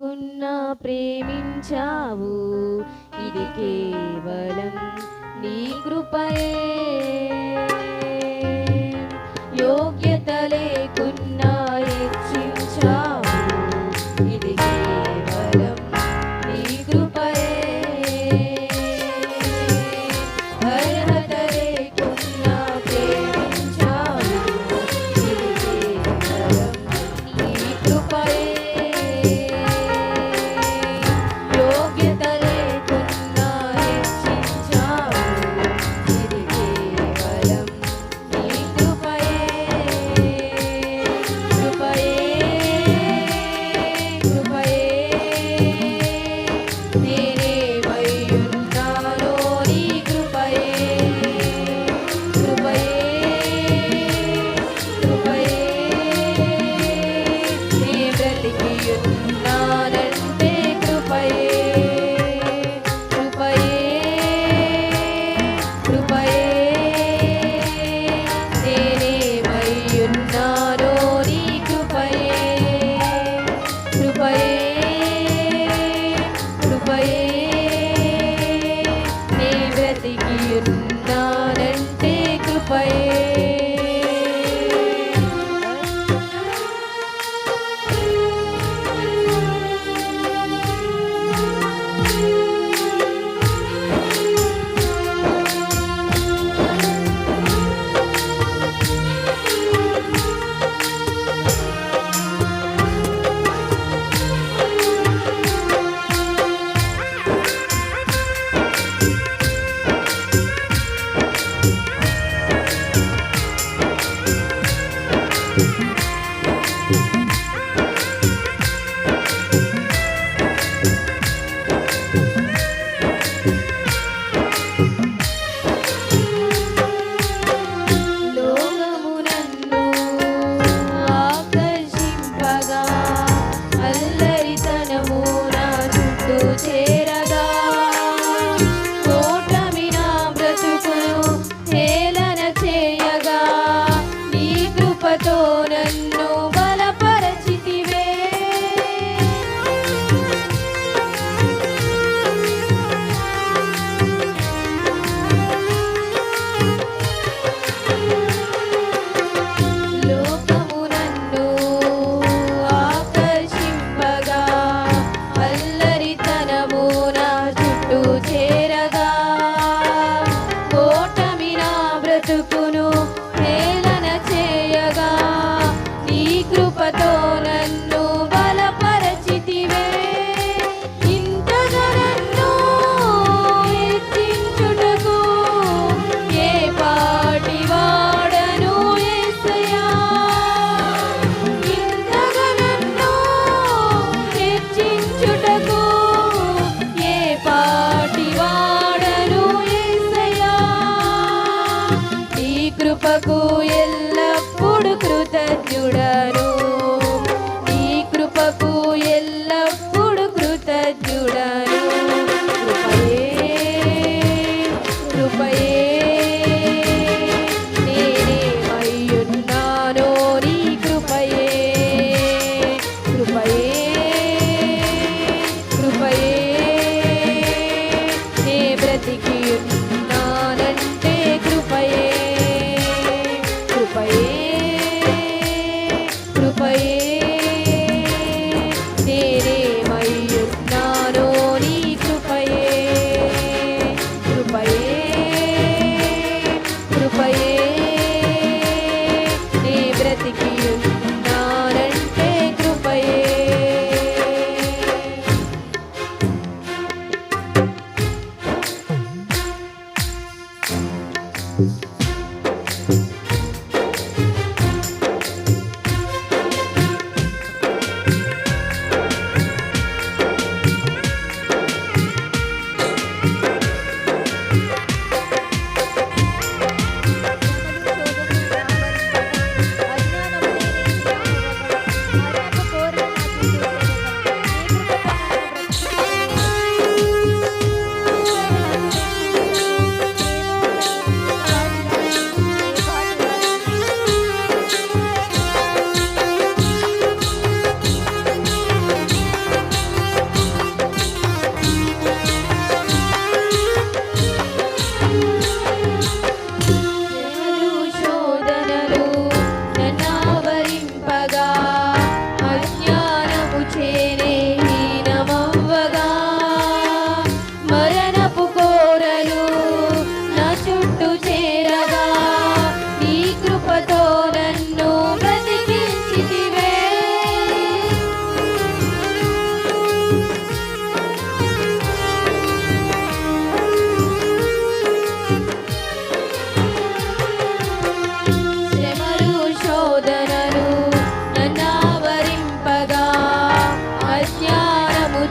కున్నా ప్రేమించావు, ఇది కేవలం నీ కృపయే. యోగ్యత లేకున్నా హెచ్చించావు, ఇది కేవలం నీ కృపయే. అర్హత లేకున్నా ప్రేమించావు, ఇది కేవలం నీ కృపయే. యోగ్యత లేకున్నా హెచ్చించావు, ఇది కేవలం నీ కృపయే. కృపయే, కృపయే, నేనేమయ్యున్నానో నీ కృపయే. కృపయే, కృపయే, నే బ్రతికియున్నానంటే కృపయే. కృపయే, కృపయే, నేనేమయ్యున్నానో నీ కృపయే. కృపయే, కృపయే, నే బ్రతికియున్నానంటే కృపయే.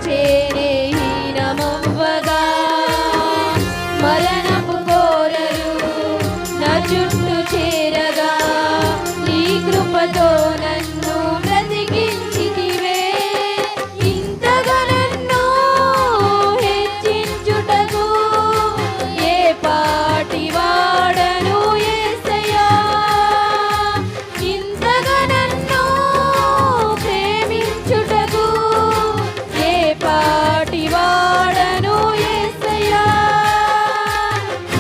చేనే హీనమవ్వగా మరణపు కోరలు నా చుట్టూ చేరగా నీ కృపతో నన్ను బ్రతికించితివే. ఇంతగా నన్ను హెచ్చించుటకు ఏ పాటి వాడను యేసయ్యా. ఇంతగా నన్ను ప్రేమించుటకు ఏ పాటి వాడను యేసయ్యా.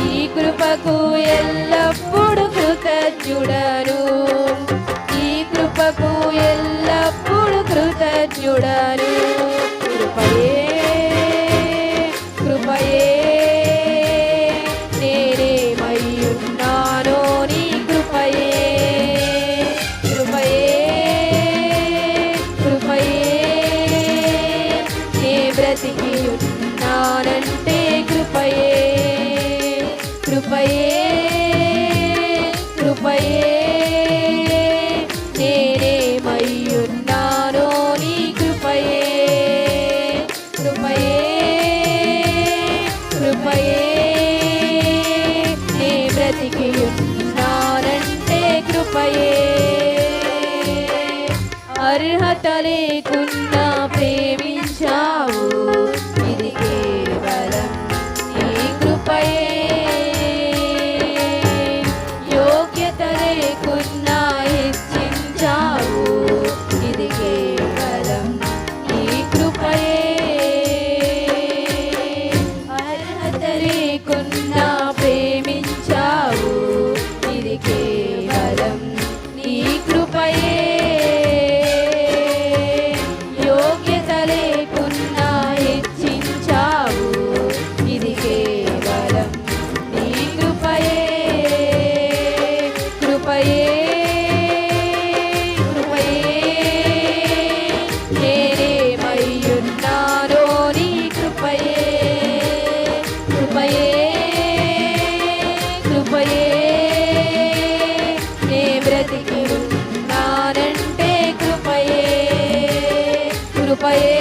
ఈ కృపకు ఎల్లప్పుడు కృతజ్ఞుడను, ఈ కృపకు ఎల్లప్పుడు కృతజ్ఞుడను. కృపయే కృపయే నేనేమయ్యున్నానో నీ కృపయే. కృపయే కృపయే నే బ్రతికి ఉన్నానంటే కృపయే. కృపయే కృపయే నేనేమయ్యున్నానో నీ కృపయే. కృపయే కృపయే నే బ్రతికి ఉన్నానంటే కృపయే. అర్హత లేకున్నా ప్రేమించావు, ఇది కేవలం నీ కృపయే. యోగ్యత లేకున్నా హెచ్చించావు, ఇది కేవలం నీ కృపయే. అర్హత లేకున్నా ప్రేమించావు, ఇది కేవలం నీ కృపయే. యోగ్యత లేకున్నా హెచ్చించావు, ఇది కేవలం నీ కృపయే. కృపయే కృపయే నేనేమయ్యున్నానో నీ కృపయే. కృపయే కృపయే నే బ్రతికి ఉన్నానంటే కృపయే. కృపయే